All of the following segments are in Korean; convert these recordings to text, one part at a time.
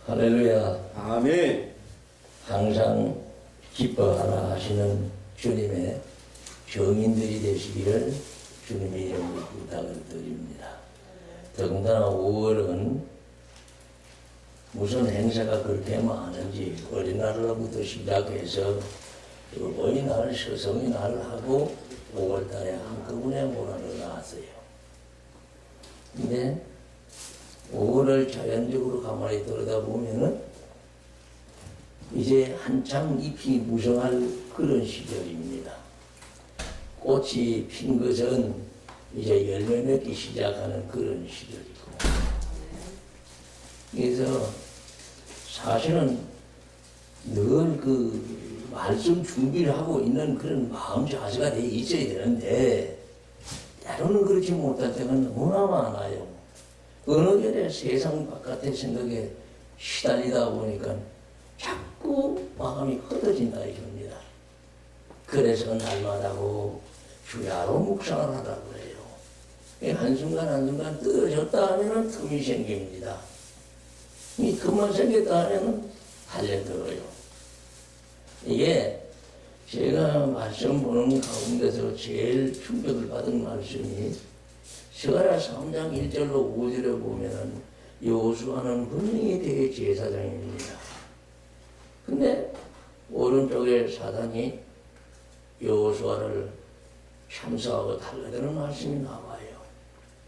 할렐루야. 아멘. 항상 기뻐하라 하시는 주님의 정인들이 되시기를 주님의 이름으로 부탁을 드립니다. 더군다나 5월은 무슨 행사가 그렇게 많은지 어린날로부터 시작해서 어린이날, 스승의날하고 5월달에 한꺼번에 몰아넣어놨어요. 근데 5월을 자연적으로 가만히 들여다보면은 이제 한창 잎이 무성할 그런 시절입니다. 꽃이 핀 것은 이제 열매 맺기 시작하는 그런 시절이고, 그래서 사실은 늘 그 말씀 준비를 하고 있는 그런 마음 자세가 돼 있어야 되는데 때로는 그렇지 못할 때가 너무나 많아요. 어느 결에 세상 바깥의 생각에 시달리다 보니까 자꾸 마음이 흩어진다 이겁니다. 그래서 날마다고 주야로 묵상을 하라고 해요. 한순간 한순간 떨어졌다 하면 틈이 생깁니다. 이 틈만 생겼다 하면 달려들어요. 이게 제가 말씀 보는 가운데서 제일 충격을 받은 말씀이 스가랴 3장 1절로 5절에 보면은 여호수아는 분명히 대제사장입니다. 근데 오른쪽에 사단이 여호수아를 참수하고 달라드는 말씀이 나와요.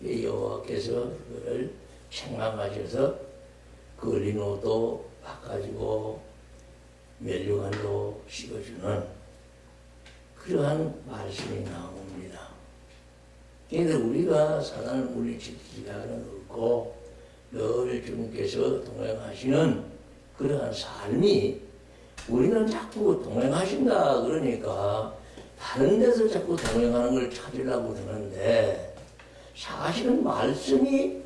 여호와께서 그를 책망하셔서 걸린 옷도 바꿔주고 멸류관도 씌워주는 그러한 말씀이 나옵니다. 그래서 우리가 사단을 물리칠 기간은 없고 늘 주님께서 동행하시는 그러한 삶이 우리는 자꾸 동행하신다 그러니까 다른 데서 자꾸 동행하는 걸 찾으려고 그러는데 사실은 말씀이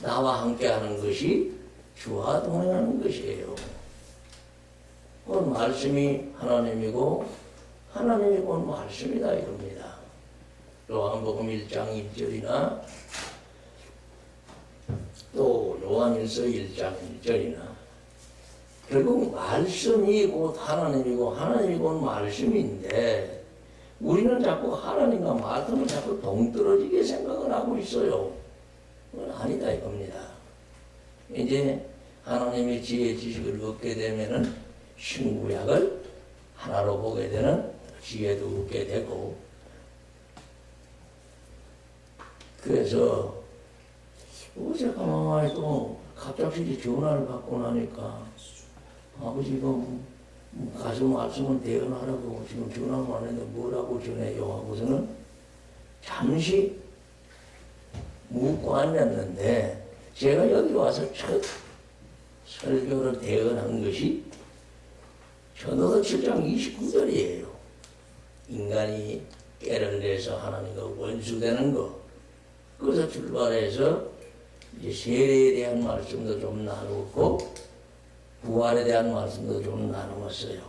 나와 함께하는 것이 주와 동행하는 것이에요. 그 말씀이 하나님이고 하나님이 곧 말씀이다 이겁니다. 요한복음 1장 1절이나 또 요한일서 1장 1절이나 결국 말씀이 곧 하나님이고 하나님이 곧 말씀인데 우리는 자꾸 하나님과 말씀을 자꾸 동떨어지게 생각을 하고 있어요. 그건 아니다 이겁니다. 이제 하나님의 지혜 지식을 얻게 되면은 신구약을 하나로 보게 되는 지혜도 얻게 되고, 그래서 어제 가만히 또 갑작스레 전화를 받고 나니까 아버지 이거 가서 말씀을 대언하라고 지금 전화만 했는데 뭐라고 전해요 하고서는 잠시 묵고 앉았는데 제가 여기 와서 첫 설교를 대언한 것이 전도서 7장 29절이에요. 인간이 깨를 내서 하나님과 원수되는 것. 그래서 출발해서 이제 세례에 대한 말씀도 좀 나누었고 부활에 대한 말씀도 좀 나누었어요.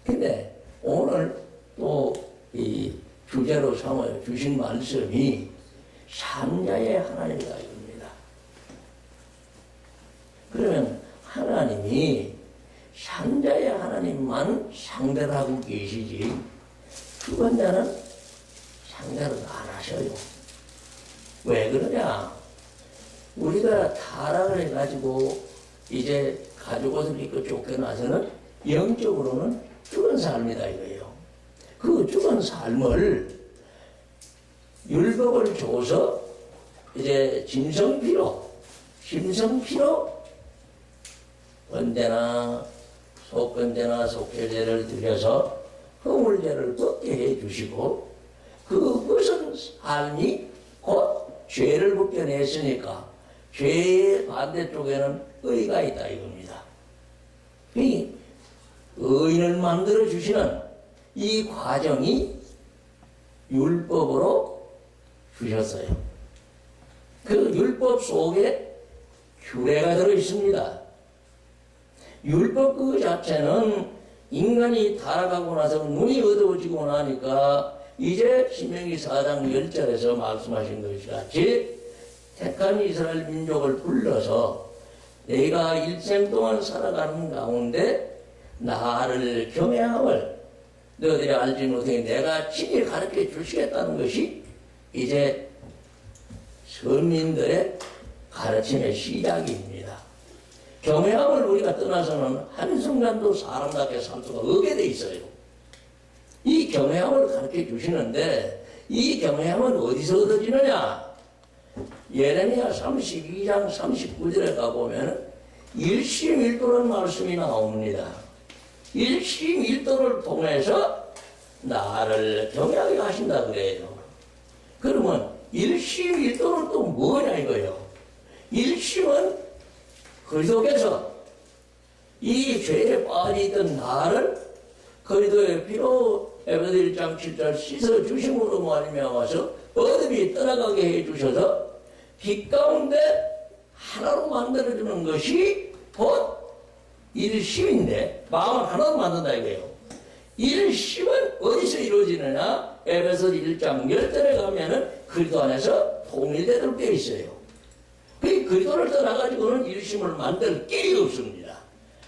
근데 오늘 또 이 주제로 삼아 주신 말씀이 삼자의 하나님이다 이겁니다. 그러면 하나님이 삼자의 하나님만 상대를 하고 계시지 주관자는 상대를 안 하셔요. 왜 그러냐? 우리가 타락을 해가지고 이제 가족옷을 입고 쫓겨나서는 영적으로는 죽은 삶이다 이거예요. 그 죽은 삶을 율법을 줘서 이제 짐승피로 번제나 속번제나 속죄제를 드려서 허물제를 벗게 해주시고 그 벗은 삶이 곧 죄를 벗겨냈으니까 죄의 반대쪽에는 의가 있다 이겁니다. 이 의인을 만들어 주시는 이 과정이 율법으로 주셨어요. 그 율법 속에 규례가 들어 있습니다. 율법 그 자체는 인간이 타락하고 나서 눈이 어두워지고 나니까 이제 신명기 4장 10절에서 말씀하신 것이 같이 택한 이스라엘 민족을 불러서 내가 일생 동안 살아가는 가운데 나를 경외함을 너희들이 알지 못해 내가 친히 가르쳐 주시겠다는 것이 이제 선민들의 가르침의 시작입니다. 경외함을 우리가 떠나서는 한순간도 사람답게 살 수가 없게 돼 있어요. 이 경외함을 가르쳐 주시는데 이 경외함은 어디서 얻어지느냐? 예레미야 32장 39절에 가보면 일심일도라는 말씀이 나옵니다. 일심일도를 통해서 나를 경외하게 하신다 그래요. 그러면 일심일도는 또 뭐냐 이거예요. 일심은 그리스도께서 이 죄에 빠져있던 나를 그리스도의 피로 에베소 1장 7절 씻어주심으로 말미암아서 어둠이 떠나가게 해주셔서 빛 가운데 하나로 만들어주는 것이 곧 일심인데 마음을 하나로 만든다 이거예요. 일심은 어디서 이루어지느냐? 에베소 1장 10절에 가면은 그리스도 안에서 통일되도록 되어 있어요. 그 그리스도를 떠나가지고는 일심을 만들 길이 없습니다.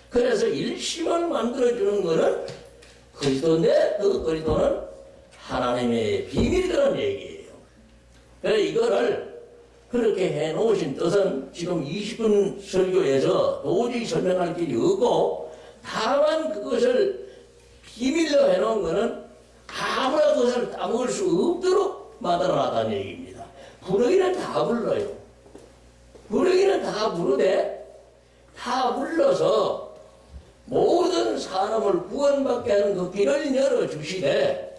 그래서 일심을 만들어주는 것은 그리스도인데 그 그리스도는 하나님의 비밀이라는 얘기예요. 그래서 이거를 그렇게 해놓으신 뜻은 지금 20분 설교에서 도저히 설명할 길이 없고 다만 그것을 비밀로 해놓은 것은 아무나 그것을 따먹을 수 없도록 만들어놨다는 얘기입니다. 부르기는 다 불러요. 부르기는 다 부르되 다 불러서 모든 사람을 구원받게 하는 그 길을 열어주시되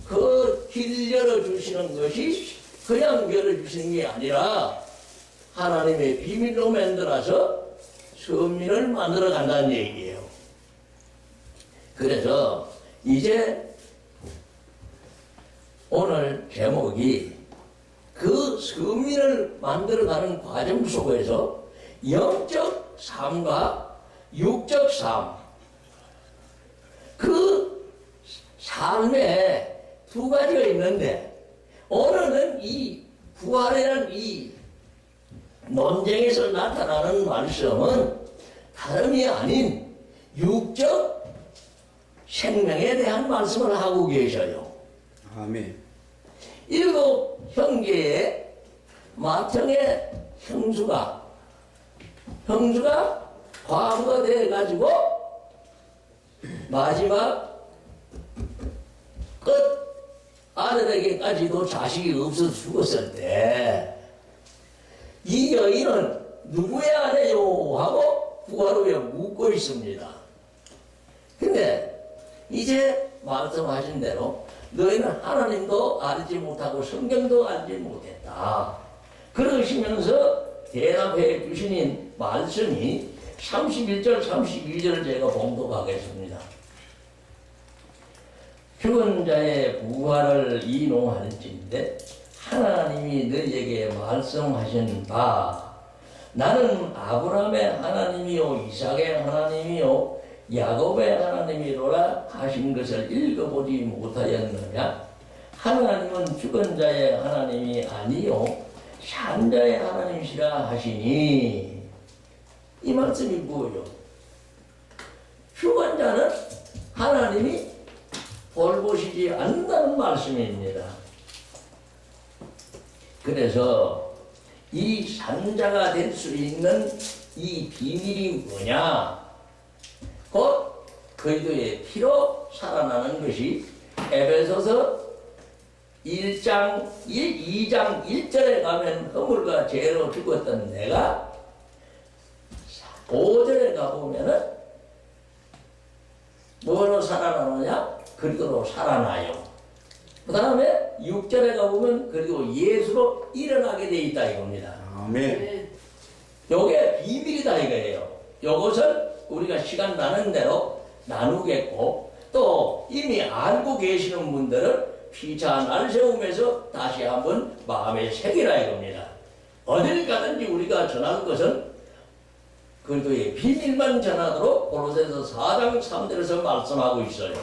그 길 열어주시는 것이 그냥 열어주시는 게 아니라 하나님의 비밀로 만들어서 선민을 만들어 간다는 얘기예요. 그래서 이제 오늘 제목이 그 선민을 만들어가는 과정 속에서 영적 삶과 육적 삶, 그 삶에 두 가지가 있는데 오늘은 이 부활이라는 이 논쟁에서 나타나는 말씀은 다름이 아닌 육적 생명에 대한 말씀을 하고 계셔요. 아멘. 일곱 형제의 맏형의 형수가 과부가 돼가지고 마지막 끝 아들에게까지도 자식이 없어서 죽었을 때 이 여인은 누구의 아내요? 하고 부활 후에 묻고 있습니다. 근데 이제 말씀하신 대로 너희는 하나님도 알지 못하고 성경도 알지 못했다. 그러시면서 대답해 주시는 말씀이 31절 32절을 제가 봉독하겠습니다. 죽은 자의 부활을 인용하는지인데 하나님이 너희에게 말씀하신 바 나는 아브라함의 하나님이요 이삭의 하나님이요 야곱의 하나님이로라 하신 것을 읽어보지 못하였느냐? 하나님은 죽은 자의 하나님이 아니요 산 자의 하나님이시라 하시니 이 말씀이 뭐예요? 죽은 자는 하나님이 돌보시지 않는다는 말씀입니다. 그래서 이 산자가 될 수 있는 이 비밀이 뭐냐? 곧 그리스도의 피로 살아나는 것이 에베소서 2장 1절에 가면 허물과 죄로 죽었던 내가 5절에 가보면은 뭐로 살아나느냐? 그리스도로 살아나요. 그 다음에 6절에 가보면 그리고 예수로 일어나게 돼 있다 이겁니다. 아멘. 요게 비밀이다 이거예요. 요것을 우리가 시간 나는 대로 나누겠고 또 이미 알고 계시는 분들은 피차 날 세우면서 다시 한번 마음에 새기라 이겁니다. 어딜 가든지 우리가 전할 것은 그리스도의 비밀만 전하도록 고로새서 4장 3절에서 말씀하고 있어요.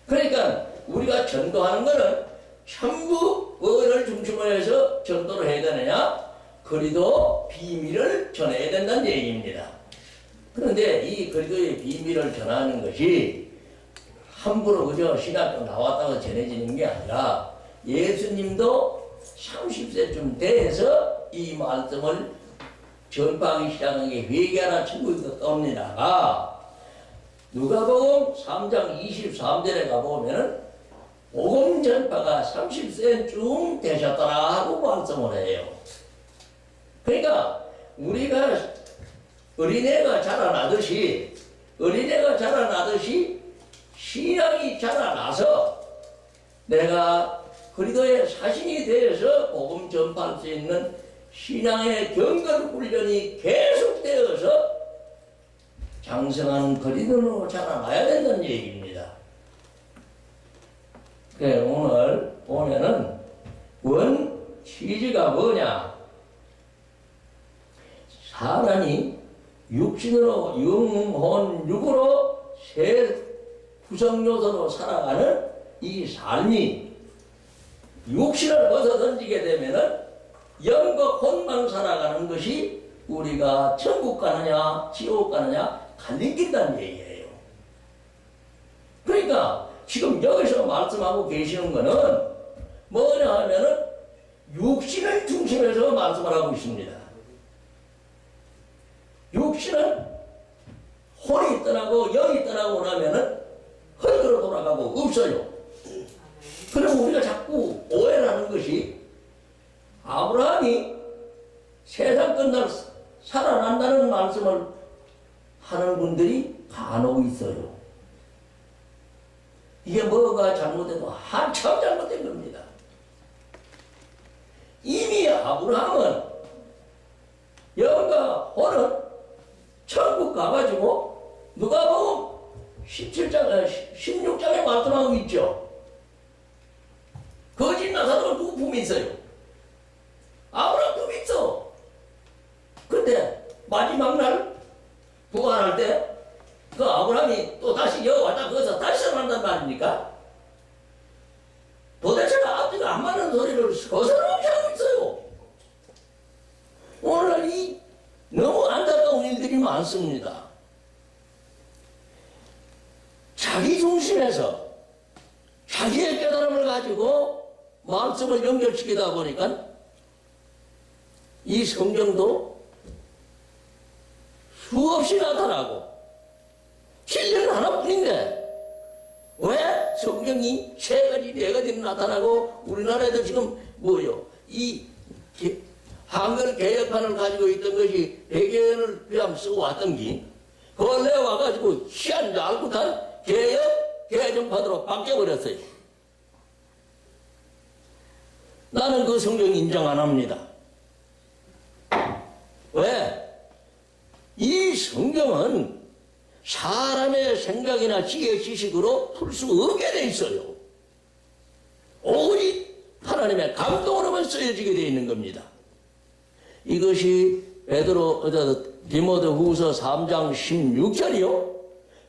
그러니까 우리가 전도하는 것은 전부 뭐를 중심으로 해서 전도를 해야 되느냐? 그리도 비밀을 전해야 된다는 얘기입니다. 그런데 이 그리도의 비밀을 전하는 것이 함부로 그저 신학교 나왔다고 전해지는 게 아니라 예수님도 30세쯤 돼서 이 말씀을 전파하기 시작한 게 회개하라 천국이 떠옵니다가 누가복음 3장 23절에 가보면은 복음 전파가 30세쯤 되셨더라 하고 말씀을 해요. 그러니까 우리가 어린애가 자라나듯이 신앙이 자라나서 내가 그리도의 사신이 되어서 복음 전파할 수 있는 신앙의 경건 훈련이 계속되어서 장성한 그리도로 자라나야 된다는 얘기입니다. 그래, 오늘 보면은 원 취지가 뭐냐? 사람이 육신으로 영혼육으로 세 구성요소로 살아가는 이 삶이 육신을 벗어 던지게 되면은 영과 혼만 살아가는 것이 우리가 천국 가느냐 지옥 가느냐 갈린다는 얘기예요. 그러니까 지금 여기서 말씀하고 계시는 거는 뭐냐 하면은 육신을 중심에서 말씀을 하고 있습니다. 육신은 혼이 떠나고 영이 떠나고 나면은 흙으로 돌아가고 없어요. 그럼 우리가 자꾸 오해를 하는 것이 아브라함이 세상 끝날 살아난다는 말씀을 하는 분들이 간혹 있어요. 이게 뭐가 잘못돼도 한참 잘못된 겁니다. 이미 아브라함은 영과 혼은 천국 가가지고 누가복음 16장에 말씀하고 있죠. 거짓 나사로가 누구 품에 있어요? 아브라함 품에 있어. 근데 마지막 날 부활할 때 그 아브라함이 또 다시 여와다 거기서 다시 살아난단 말입니까? 도대체가 앞뒤가 안 맞는 소리를 거스름없이 하고 있어요. 오늘날 이 너무 안타까운 일들이 많습니다. 자기 중심에서 자기의 깨달음을 가지고 말씀을 연결시키다 보니까 이 성경도 수없이 나타나고 진리는 하나뿐인데 왜 성경이 세 가지 네 가지 나타나고 우리나라에도 지금 뭐요? 이 한글 개혁판을 가지고 있던 것이 100여년을 그냥 쓰고 왔던 게 그걸 내와가지고 희한 알못한 개혁 개정판으로 바뀌어버렸어요. 나는 그 성경 인정 안 합니다. 왜? 이 성경은 사람의 생각이나 지혜 지식으로 풀 수 없게 돼 있어요. 오직 하나님의 감동으로만 쓰여지게 되어 있는 겁니다. 이것이 디모데 후서 3장 16절이요.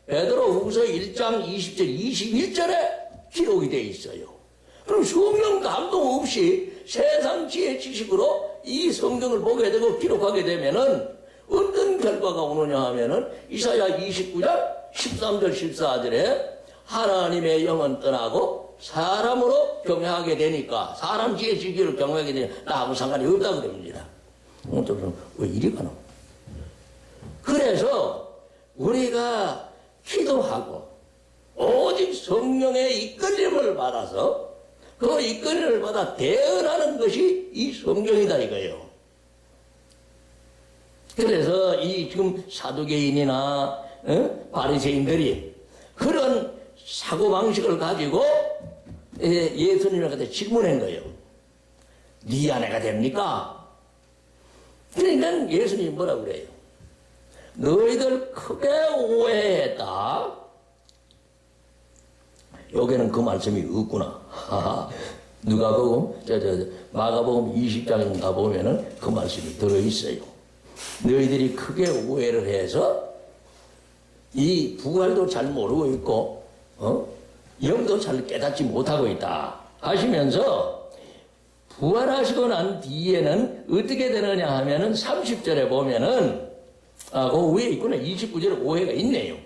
베드로 후서 1장 20절 21절에 기록이 되어 있어요. 그럼 성령 감동 없이 세상 지혜 지식으로 이 성경을 보게 되고 기록하게 되면은 어떤 결과가 오느냐 하면은 이사야 29장 13절 14절에 하나님의 영은 떠나고 사람으로 경외하게 되니까 사람 지혜 지식을 경외하게 되니까 나하고 상관이 없다고 됩니다. 오늘은 왜 이리 가노? 그래서 우리가 기도하고 오직 성령의 이끌림을 받아서 그 이끌림을 받아 대언하는 것이 이 성경이다 이거예요. 그래서 이 지금 사두개인이나 바리새인들이 그런 사고방식을 가지고 예수님한테 질문한 거예요. 네 아내가 됩니까? 그러니까 예수님이 뭐라고 그래요? 너희들 크게 오해했다. 여기는 그 말씀이 없구나. 누가복음, 마가복음 20장에 가보면은 그 말씀이 들어있어요. 너희들이 크게 오해를 해서 이 부활도 잘 모르고 있고 영도 잘 깨닫지 못하고 있다 하시면서 부활하시고 난 뒤에는 어떻게 되느냐 하면은 30절에 보면은, 그 위에 있구나. 29절에 오해가 있네요.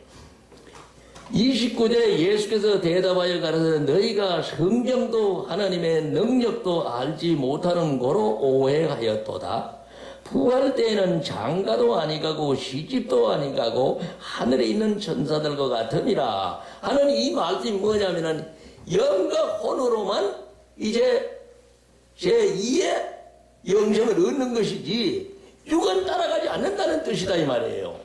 29절에 예수께서 대답하여 가라사대 너희가 성경도 하나님의 능력도 알지 못하는 거로 오해하였도다. 부활 때에는 장가도 아니가고 시집도 아니가고 하늘에 있는 천사들과 같으니라 하는 이 말씀이 뭐냐면은 영과 혼으로만 이제 제2의 영생을 얻는 것이지 육은 따라가지 않는다는 뜻이다 이 말이에요.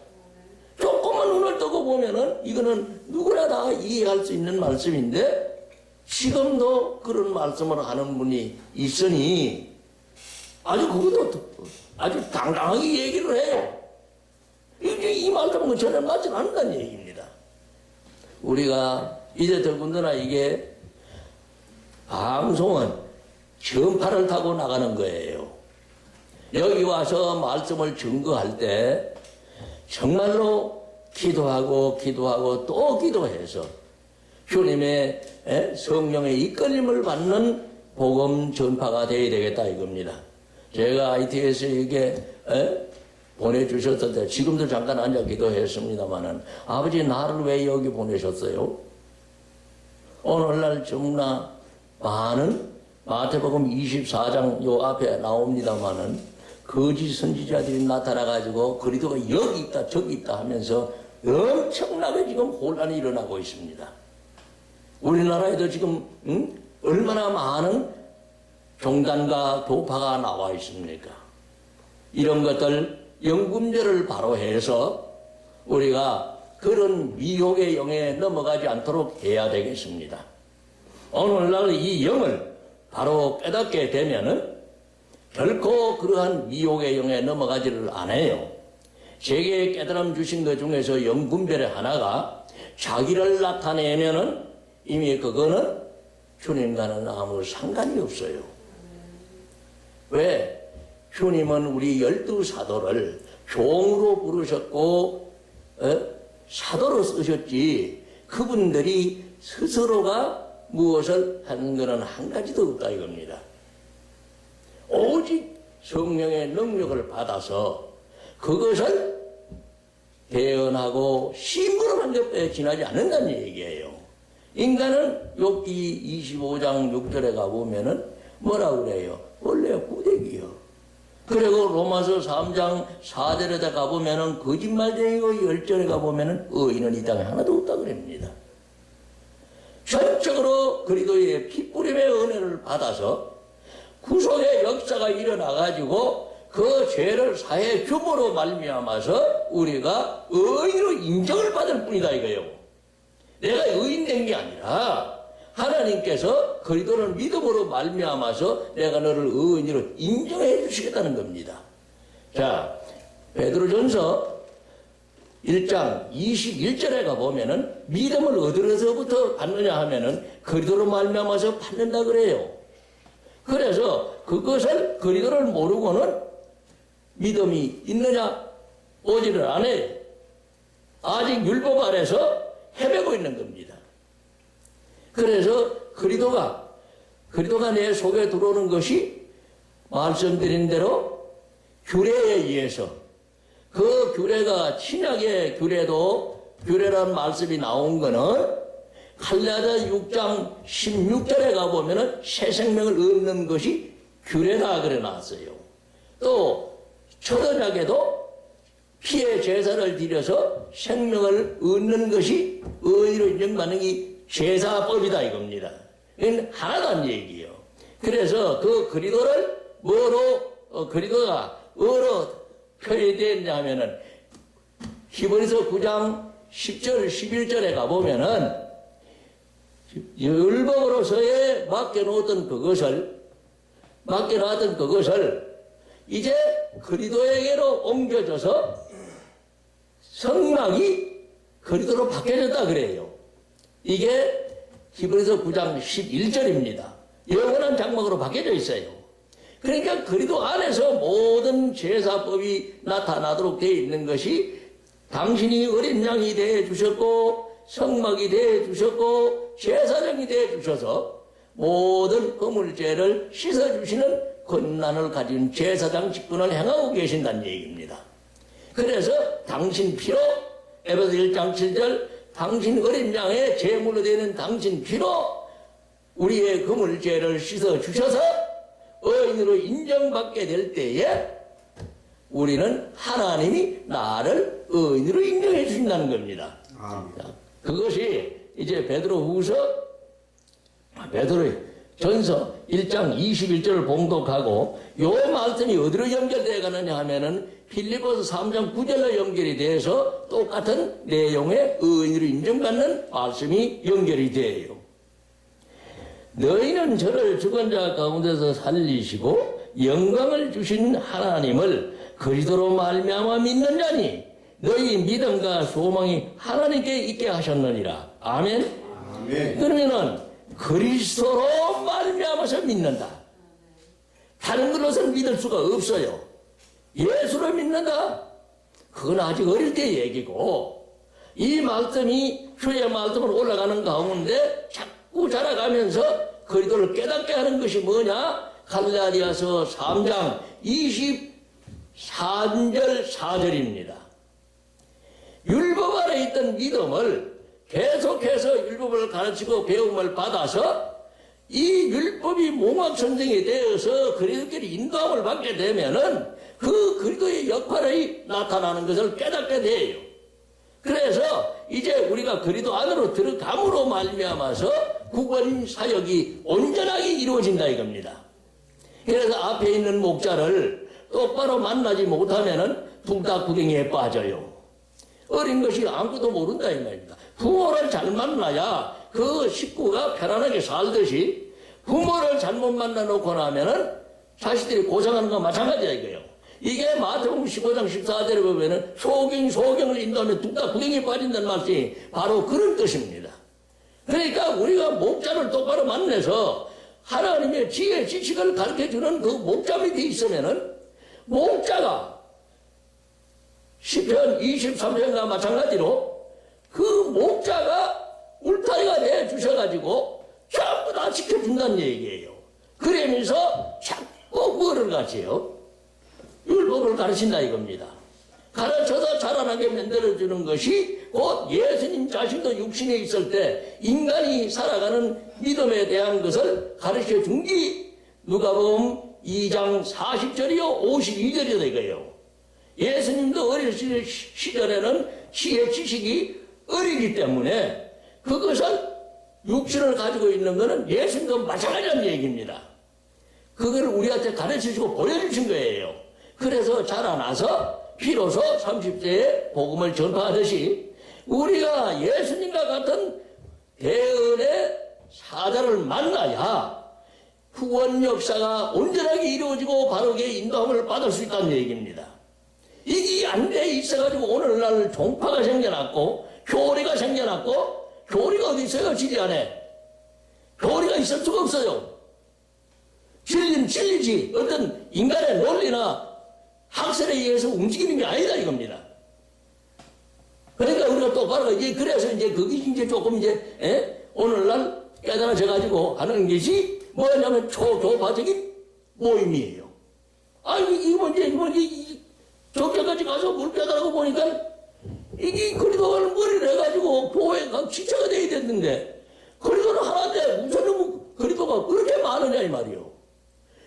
조금만 눈을 뜨고 보면은 이거는 누구나 다 이해할 수 있는 말씀인데 지금도 그런 말씀을 하는 분이 있으니 아주 그것도 아주 당당하게 얘기를 해요. 이 말씀은 전혀 맞지 않는다는 얘기입니다. 우리가 이제 더군다나 이게 방송은 전파를 타고 나가는 거예요. 여기 와서 말씀을 증거할 때 정말로 기도하고 또 기도해서 주님의 성령의 이끌림을 받는 복음 전파가 되어야 되겠다 이겁니다. 제가 ITS에게 보내주셨을 때 지금도 잠깐 앉아 기도했습니다마는 아버지 나를 왜 여기 보내셨어요? 오늘날 정말 많은 마태복음 24장 요 앞에 나옵니다마는 거짓 선지자들이 나타나가지고 그리스도가 여기 있다 저기 있다 하면서 엄청나게 지금 혼란이 일어나고 있습니다. 우리나라에도 지금 얼마나 많은 종단과 도파가 나와 있습니까? 이런 것들 영분별을 바로 해서 우리가 그런 미혹의 영에 넘어가지 않도록 해야 되겠습니다. 오늘날 이 영을 바로 깨닫게 되면은 결코 그러한 미혹의 영에 넘어가지를 않아요. 제게 깨달음 주신 것 중에서 영분별의 하나가 자기를 나타내면은 이미 그거는 주님과는 아무 상관이 없어요. 왜? 주님은 우리 12사도를 종으로 부르셨고 사도로 쓰셨지 그분들이 스스로가 무엇을 하는 것은 한 가지도 없다 이겁니다. 오직 성령의 능력을 받아서 그것을 대언하고 심부름한 것에 지나지 않는다는 얘기예요. 인간은 욥기 25장 6절에 가보면은 뭐라고 그래요? 원래 구대기요. 그리고 로마서 3장 4절에 가보면은 거짓말쟁이고 10절에 가보면은 의인은 이 땅에 하나도 없다 그럽니다. 전적으로 그리스도의 피뿌림의 은혜를 받아서 구속의 역사가 일어나가지고 그 죄를 사해 줌으로 말미암아서 우리가 의인으로 인정을 받을 뿐이다 이거예요. 내가 의인된 게 아니라 하나님께서 그리스도를 믿음으로 말미암아서 내가 너를 의인으로 인정해 주시겠다는 겁니다. 자, 베드로전서 1장 21절에 가보면은 믿음을 어디로서부터 받느냐 하면은 그리스도로 말미암아서 받는다 그래요. 그래서 그것을 그리스도를 모르고는 믿음이 있느냐 오지를 않아요. 아직 율법 아래서 헤매고 있는 겁니다. 그래서 그리스도가 내 속에 들어오는 것이 말씀드린 대로 규례에 의해서 그 규례가 신약의 규례라는 말씀이 나온 거는 갈라디아 6장 16절에 가보면은 새 생명을 얻는 것이 규례다 그래 놨어요. 또 초대작에도 피의 제사를 드려서 생명을 얻는 것이 의의로 인정받는 이 제사법이다 이겁니다. 이건 하나단 얘기예요. 그래서 그 그리스도를 그리스도가 뭐로 표현되었냐면은 히브리서 9장 10절 11절에 가보면은 율법으로서의 맡겨놓았던 그것을 이제 그리스도에게로 옮겨져서 성막이 그리스도로 바뀌어졌다 그래요. 이게 히브리서 9장 11절입니다. 영원한 장막으로 바뀌어져 있어요. 그러니까 그리스도 안에서 모든 제사법이 나타나도록 되어 있는 것이 당신이 어린 양이 되어 주셨고 성막이 되어 주셨고 제사장이 되어 주셔서 모든 허물죄를 씻어주시는 권한을 가진 제사장 직분을 행하고 계신다는 얘기입니다. 그래서 당신 피로 에베소 1장 7절 당신 어린 양의 제물로 되는 당신 피로 우리의 허물죄를 씻어주셔서 의인으로 인정받게 될 때에 우리는 하나님이 나를 의인으로 인정해 주신다는 겁니다. 자, 그것이 이제 베드로후서 베드로전서 1장 21절을 봉독하고 요 말씀이 어디로 연결되어 가느냐 하면은 빌립보서 3장 9절로 연결이 돼서 똑같은 내용의 의인으로 인정받는 말씀이 연결이 돼요. 너희는 저를 죽은 자 가운데서 살리시고 영광을 주신 하나님을 그리스도로 말미암아 믿는 자니 너희 믿음과 소망이 하나님께 있게 하셨느니라. 아멘. 아멘. 그러면은 그리스도로 말미암아서 믿는다. 다른 것은 믿을 수가 없어요. 예수를 믿는다. 그건 아직 어릴 때 얘기고 이 말씀이 주의 말씀을 올라가는 가운데 자꾸 자라가면서 그리스도를 깨닫게 하는 것이 뭐냐? 갈라디아서 3장 24절 4절입니다. 율법 아래 있던 믿음을 계속해서 율법을 가르치고 배움을 받아서 이 율법이 몽학선생이 되어서 그리스도끼리 인도함을 받게 되면은 그 그리스도의 역할이 나타나는 것을 깨닫게 돼요. 그래서 이제 우리가 그리스도 안으로 들어감으로 말미암아서 구원 사역이 온전하게 이루어진다 이겁니다. 그래서 앞에 있는 목자를 똑바로 만나지 못하면은 불닭구경에 빠져요. 어린 것이 아무것도 모른다 이 말입니다. 부모를 잘 만나야 그 식구가 편안하게 살듯이 부모를 잘못 만나 놓고 나면은 자식들이 고생하는 거 마찬가지야 이거예요. 이게 마태복음 15장 14절에 보면은 소경을 인도하면 뚝딱구경에 빠진다는 말씀이 바로 그런 뜻입니다. 그러니까 우리가 목자를 똑바로 만나서 하나님의 지혜 지식을 가르쳐주는 그 목자 밑에 있으면은 목자가 시편 23편과 마찬가지로 그 목자가 울타리가 되어주셔가지고 전부 다 지켜준다는 얘기예요. 그러면서 자꾸 뭐를 가르쳐요? 율법을 가르친다 이겁니다. 가르쳐서 자라나게 만들어주는 것이 곧 예수님 자신도 육신에 있을 때 인간이 살아가는 믿음에 대한 것을 가르쳐 준 게 누가복음 2장 40절이요 52절이다 이거예요. 예수님도 어릴 시절에는 지혜 지식이 어리기 때문에 그것을 육신을 가지고 있는 것은 예수님도 마찬가지라는 얘기입니다. 그걸 우리한테 가르쳐주고 보여주신 거예요. 그래서 자라나서 비로소 30세에 복음을 전파하듯이 우리가 예수님과 같은 대언의 사자를 만나야 후원 역사가 온전하게 이루어지고 바르게 인도함을 받을 수 있다는 얘기입니다. 이게 안 돼 있어가지고 오늘날 종파가 생겨났고 교리가 생겨났고 교리가 어디 있어요? 진리 안에 교리가 있을 수가 없어요. 진리는 진리지 어떤 인간의 논리나 학설에 의해서 움직이는 게 아니다 이겁니다. 그러니까 우리가 똑바로 이제 그래서 이제 그게 이제 조금 이제 오늘날 깨달아져 가지고 하는 것이 뭐냐면 초교파적인 모임이에요. 이거 이제 저기까지 가서 물 깨달아고 보니까 이게 그리도가는 머리를 해가지고 교회가 기차가 돼야 됐는데 그리도는 하나인데 무슨 놈 그리도가 그렇게 많으냐 이 말이요.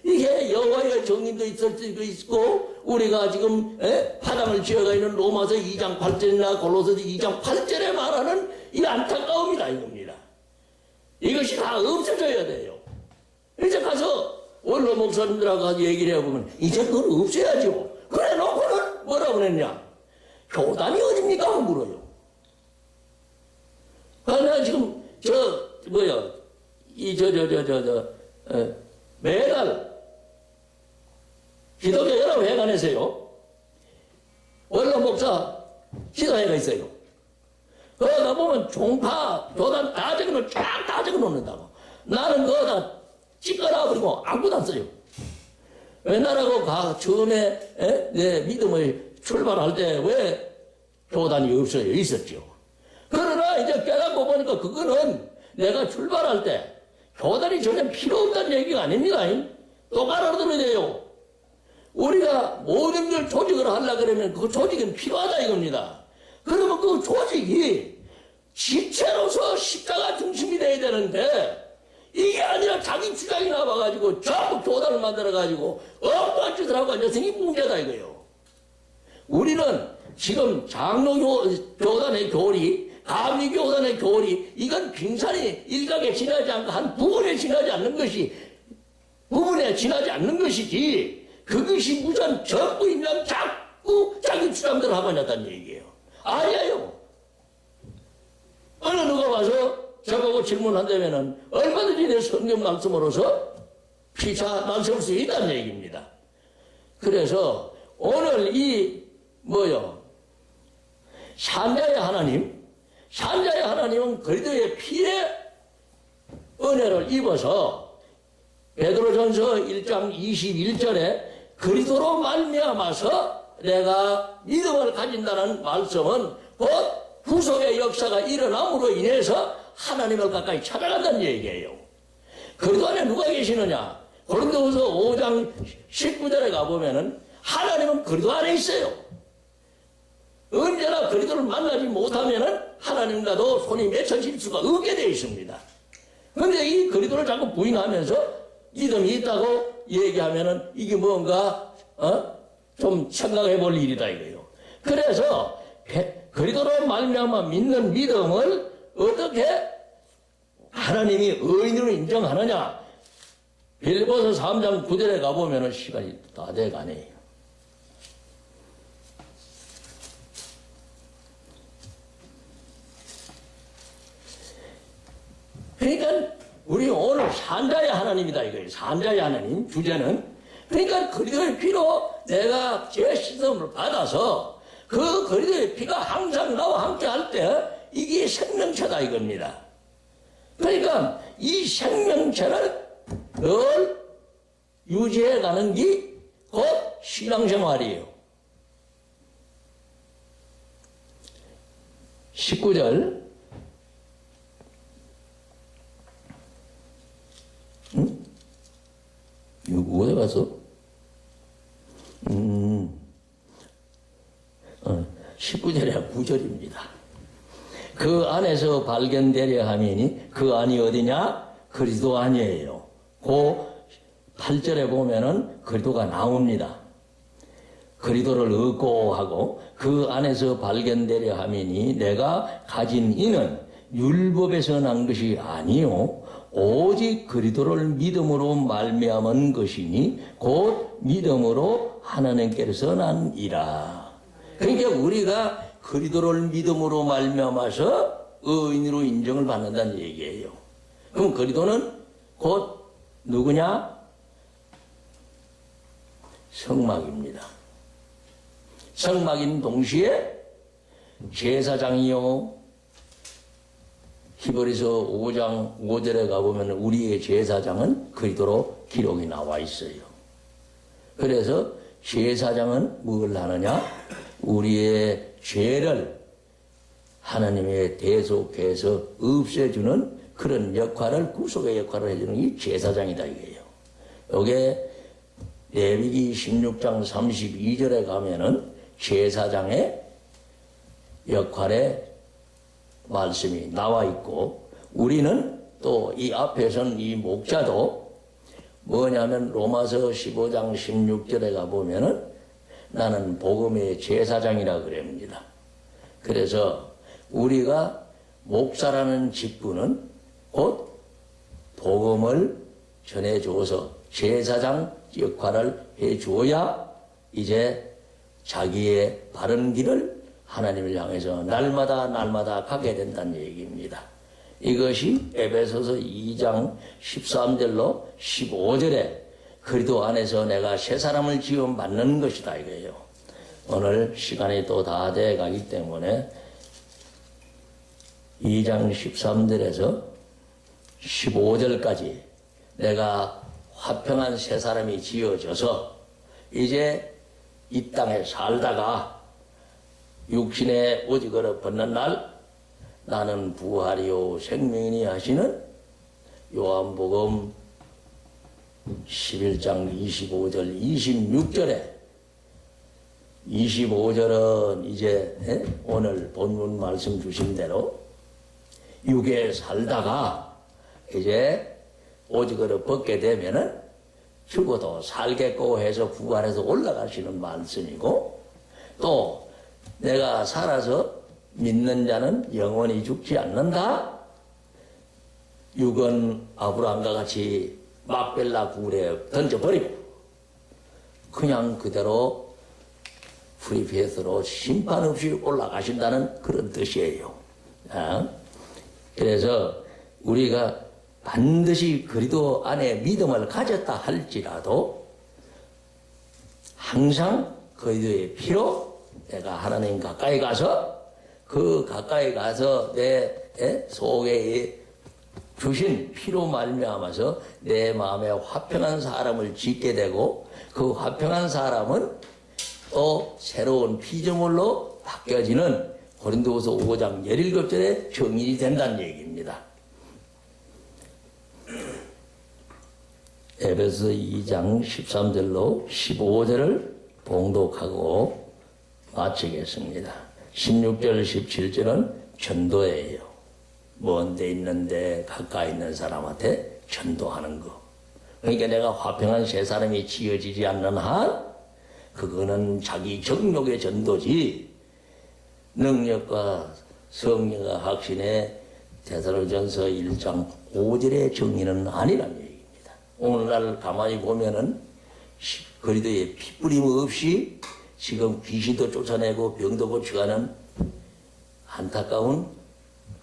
이게 여호와의 정인도 있을 수도 있고 우리가 지금 파당을 지어가 있는 로마서 2장 8절이나 골로새서 2장 8절에 말하는 이 안타까움이다 이겁니다. 이것이 다 없어져야 돼요. 이제 가서 원로 목사님들하고 얘기를 해보면 이제 그건 없애야죠. 그래 놓고는 뭐라고 그랬냐? 교단이 어딥니까? 물어요. 나 지금 매달 기독교 연합회관에서요 원로 목사 지도회가 있어요. 거기 가보면 종파 교단 다 적어놓는다고. 나는 거기다 찍어놔 버리고 아무것도 안 써요. 왜냐라고 처음에 내 믿음을 출발할 때 왜 교단이 없어요? 있었죠. 그러나 이제 깨닫고 보니까 그거는 내가 출발할 때 교단이 전혀 필요 없다는 얘기가 아닙니다. 또 알아들어야 돼요. 우리가 모든 걸 조직을 하려고 그러면 그 조직은 필요하다 이겁니다. 그러면 그 조직이 지체로서 십자가 중심이 돼야 되는데 이게 아니라 자기 주장이 나와가지고 전부 교단을 만들어가지고 엉뚱한 짓을 하고 앉아서 이 문제다 이거예요. 우리는 지금 장로교단의 교리, 감리교단의 교리, 이건 빙산이 일각에 지나지 않고 한 부분에 지나지 않는 것이지, 그것이 무슨 전부 있는 자꾸 자기 주장대로 하고 있다는 얘기예요. 아니에요. 어느 누가 와서 저보고 질문한다면은 얼마든지 내 성경 말씀으로서 피차 날세울 수 있다는 얘기입니다. 그래서 오늘 산자의 하나님은 그리스도의 피의 은혜를 입어서 베드로전서 1장 21절에 그리스도로 말미암아서 내가 믿음을 가진다는 말씀은 곧 구속의 역사가 일어남으로 인해서 하나님을 가까이 찾아간다는 얘기예요. 그리스도 안에 누가 계시느냐? 고린도후서 5장 19절에 가보면은 하나님은 그리스도 안에 있어요. 언제나 그리스도를 만나지 못하면은 하나님과도 손이 맺혀질 수가 없게 되어 있습니다. 그런데 이 그리스도를 자꾸 부인하면서 믿음이 있다고 얘기하면은 이게 뭔가 좀 생각해 볼 일이다 이거예요. 그래서 그리스도로 말미암아 믿는 믿음을 어떻게 하나님이 의인으로 인정하느냐? 빌립보서 3장 9절에 가보면은 시간이 다 돼가네요. 그러니까 우리 오늘 산자의 하나님이다 이거예요. 산자의 하나님 주제는. 그러니까 그리스도의 피로 내가 죄 씻음을 받아서 그 그리스도의 피가 항상 나와 함께 할 때 이게 생명체다 이겁니다. 그러니까 이 생명체를 늘 유지해가는 게 곧 신앙생활이에요. 19절 이거 어디 갔어? 19절이야 9절입니다. 그 안에서 발견되려 하면이 그 안이 어디냐? 그리스도 안이에요. 그 8절에 보면은 그리스도가 나옵니다. 그리스도를 얻고 하고 그 안에서 발견되려 하면이 내가 가진 이는 율법에서 난 것이 아니요 오직 그리스도를 믿음으로 말미암은 것이니 곧 믿음으로 하나님께서 난 이라. 그러니까 우리가 그리스도를 믿음으로 말미암아서 의인으로 인정을 받는다는 얘기예요. 그럼 그리스도는 곧 누구냐? 성막입니다. 성막인 동시에 제사장이요. 히브리서 5장 5절에 가보면 우리의 제사장은 그리스도로 기록이 나와 있어요. 그래서 제사장은 뭘 하느냐? 우리의 죄를 하나님의 대속해서 없애주는 그런 역할을, 구속의 역할을 해주는 이 제사장이다 이거예요. 요게 레위기 16장 32절에 가면은 제사장의 역할의 말씀이 나와 있고, 우리는 또 이 앞에선 이 목자도 뭐냐면 로마서 15장 16절에 가보면은 나는 복음의 제사장이라 그럽니다. 그래서 우리가 목사라는 직분은 곧 복음을 전해줘서 제사장 역할을 해줘야 이제 자기의 바른 길을 하나님을 향해서 날마다 가게 된다는 얘기입니다. 이것이 에베소서 2장 13절로 15절에 그리스도 안에서 내가 새 사람을 지음 받는 것이다 이거예요. 오늘 시간이 또 다 돼 가기 때문에 2장 13절에서 15절까지 내가 화평한 새 사람이 지어져서 이제 이 땅에 살다가 육신의 오직을 벗는 날 나는 부활이요 생명이니 하시는 요한복음 11장 25절 26절에 25절은 이제 오늘 본문 말씀 주신 대로 육에 살다가 이제 오직을 벗게 되면은 죽어도 살겠고 해서 부활해서 올라가시는 말씀이고, 또 내가 살아서 믿는 자는 영원히 죽지 않는다. 육은 아브라함과 같이 막벨라 굴에 던져버리고 그냥 그대로 프리피에스로 심판 없이 올라가신다는 그런 뜻이에요. 그래서 우리가 반드시 그리스도 안에 믿음을 가졌다 할지라도 항상 그리스도의 피로 내가 하나님 가까이 가서 그 가까이 가서 내 속에 주신 피로 말미암아서 내 마음에 화평한 사람을 짓게 되고, 그 화평한 사람은 또 새로운 피조물로 바뀌어지는 고린도후서 5장 17절의 정인이 된다는 얘기입니다. 에베소 2장 13절로 15절을 봉독하고 마치겠습니다. 16절 17절은 전도예요. 먼 데 있는데 가까이 있는 사람한테 전도하는 거. 그러니까 내가 화평한 세 사람이 지어지지 않는 한 그거는 자기 정욕의 전도지, 능력과 성령과 확신의 데살로니가전서 1장 5절의 정의는 아니란 얘기입니다. 오늘날 가만히 보면은 그리스도의 피뿌림 없이 지금 귀신도 쫓아내고 병도 고쳐가는 안타까운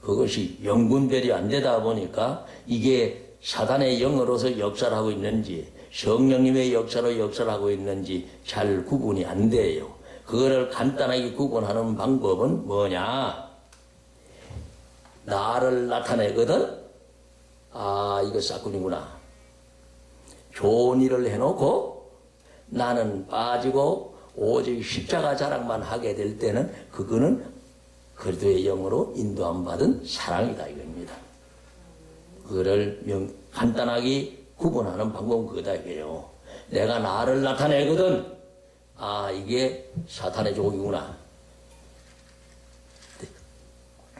그것이 영분별이 안 되다 보니까 이게 사단의 영으로서 역사를 하고 있는지 성령님의 역사로 역사를 하고 있는지 잘 구분이 안 돼요. 그거를 간단하게 구분하는 방법은 뭐냐? 나를 나타내거든? 아, 이거 싹군이구나. 좋은 일을 해놓고 나는 빠지고 오직 십자가 자랑만 하게 될 때는 그거는 그리스도의 영으로 인도함 받은 사랑이다 이겁니다. 그거를 간단하게 구분하는 방법은 그거다 이게요. 내가 나를 나타내거든. 아, 이게 사탄의 족이구나.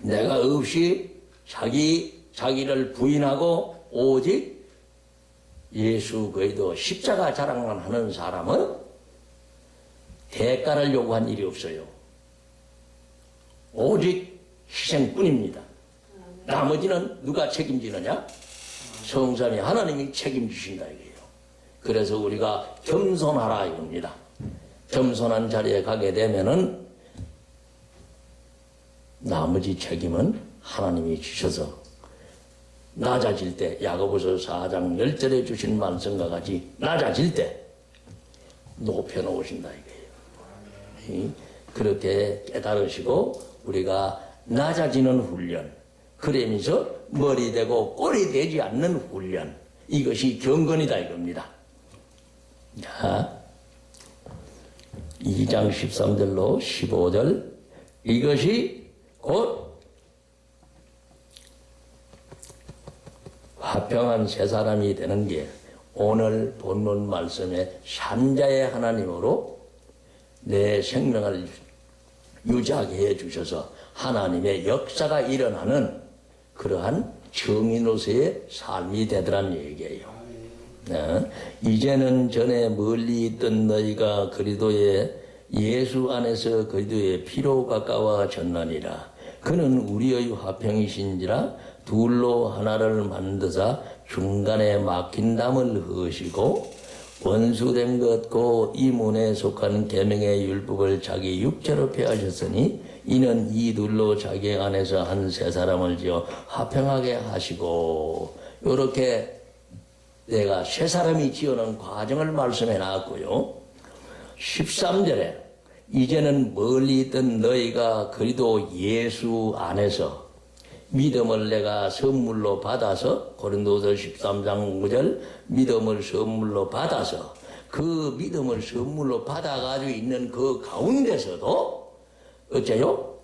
내가 없이 자기를 부인하고 오직 예수 그리스도 십자가 자랑만 하는 사람은 대가를 요구한 일이 없어요. 오직 희생뿐입니다. 나머지는 누가 책임지느냐? 성삼위 하나님이 책임지신다 이거예요. 그래서 우리가 겸손하라 이겁니다. 겸손한 자리에 가게 되면은 나머지 책임은 하나님이 주셔서 낮아질 때, 야고보서 4장 10절에 주신 말씀과 같이 낮아질 때 높여놓으신다 이거예요. 그렇게 깨달으시고 우리가 낮아지는 훈련, 그러면서 머리 되고 꼴이 되지 않는 훈련, 이것이 경건이다 이겁니다. 자, 2장 13절로 15절, 이것이 곧 화평한 세 사람이 되는 게 오늘 본문 말씀에 삼자의 하나님으로 내 생명을 유지하게 해 주셔서 하나님의 역사가 일어나는 그러한 정인으로서의 삶이 되더란 얘기예요. 이제는 전에 멀리 있던 너희가 그리스도의 예수 안에서 그리스도의 피로 가까워졌느니라. 그는 우리의 화평이신지라 둘로 하나를 만드사 중간에 막힌 담을 허시고 원수된 것고 이 문에 속한 계명의 율법을 자기 육체로 폐하셨으니 이는 이 둘로 자기 안에서 한 세 사람을 지어 화평하게 하시고, 이렇게 내가 세 사람이 지어놓은 과정을 말씀해 놨고요. 13절에 이제는 멀리 있던 너희가 그리스도 예수 안에서 믿음을 내가 선물로 받아서, 고린도서 13장 5절, 믿음을 선물로 받아서 그 믿음을 선물로 받아가지고 있는 그 가운데서도 어째요?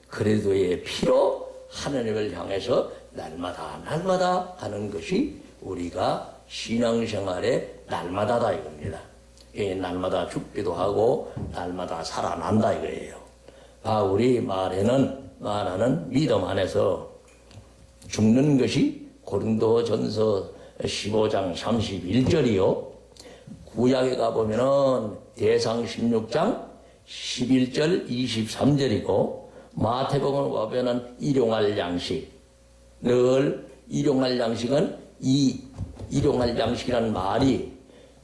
그리스도의 피로 하나님을 향해서 날마다 가는 것이 우리가 신앙생활의 날마다다 이겁니다. 날마다 죽기도 하고 날마다 살아난다 이거예요. 바울이 말하는 믿음 안에서 죽는 것이 고린도전서 15장 31절이요. 구약에 가보면은 대상 16장 11절 23절이고 마태복음 가보면은 일용할 양식. 늘 일용할 양식은 이 일용할 양식이라는 말이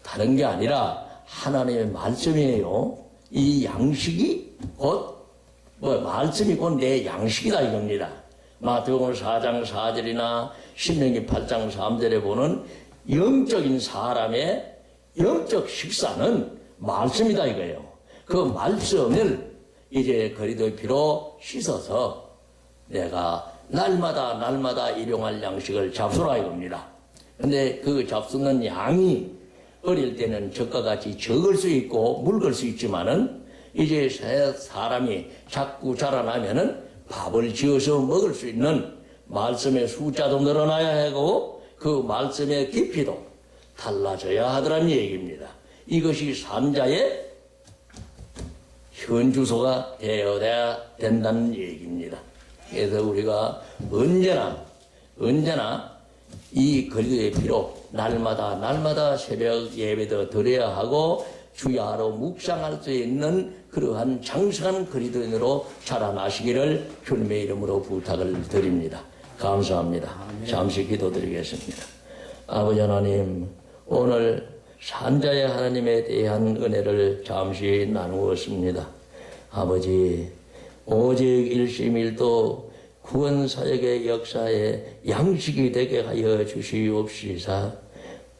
다른 게 아니라 하나님의 말씀이에요. 이 양식이 말씀이 곧 내 양식이다 이겁니다. 마태복음 4장 4절이나 신명기 8장 3절에 보는 영적인 사람의 영적 식사는 말씀이다 이거예요. 그 말씀을 이제 그리스도의 피로 씻어서 내가 날마다 일용할 양식을 잡수라 이겁니다. 근데 그 잡수는 양이 어릴 때는 적과 같이 적을 수 있고 묽을 수 있지만은 이제 사람이 자꾸 자라나면은 밥을 지어서 먹을 수 있는 말씀의 숫자도 늘어나야 하고 그 말씀의 깊이도 달라져야 하더라는 얘기입니다. 이것이 산자의 현주소가 되어야 된다는 얘기입니다. 그래서 우리가 언제나 이 그리스도의 피로 날마다 새벽 예배도 드려야 하고 주야로 묵상할 수 있는 그러한 장성한 그리스도인으로 자라나시기를 주님의 이름으로 부탁을 드립니다. 감사합니다. 잠시 기도드리겠습니다. 아버지 하나님, 오늘 산자의 하나님에 대한 은혜를 잠시 나누었습니다. 아버지, 오직 일심일도 구원사역의 역사에 양식이 되게 하여 주시옵시사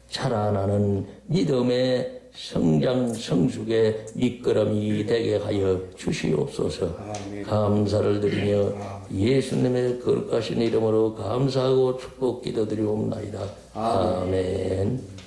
자라나는 믿음의 성장 성숙의 미끄럼이 되게 하여 주시옵소서. 아멘. 감사를 드리며 예수님의 거룩하신 이름으로 감사하고 축복 기도드리옵나이다. 아멘.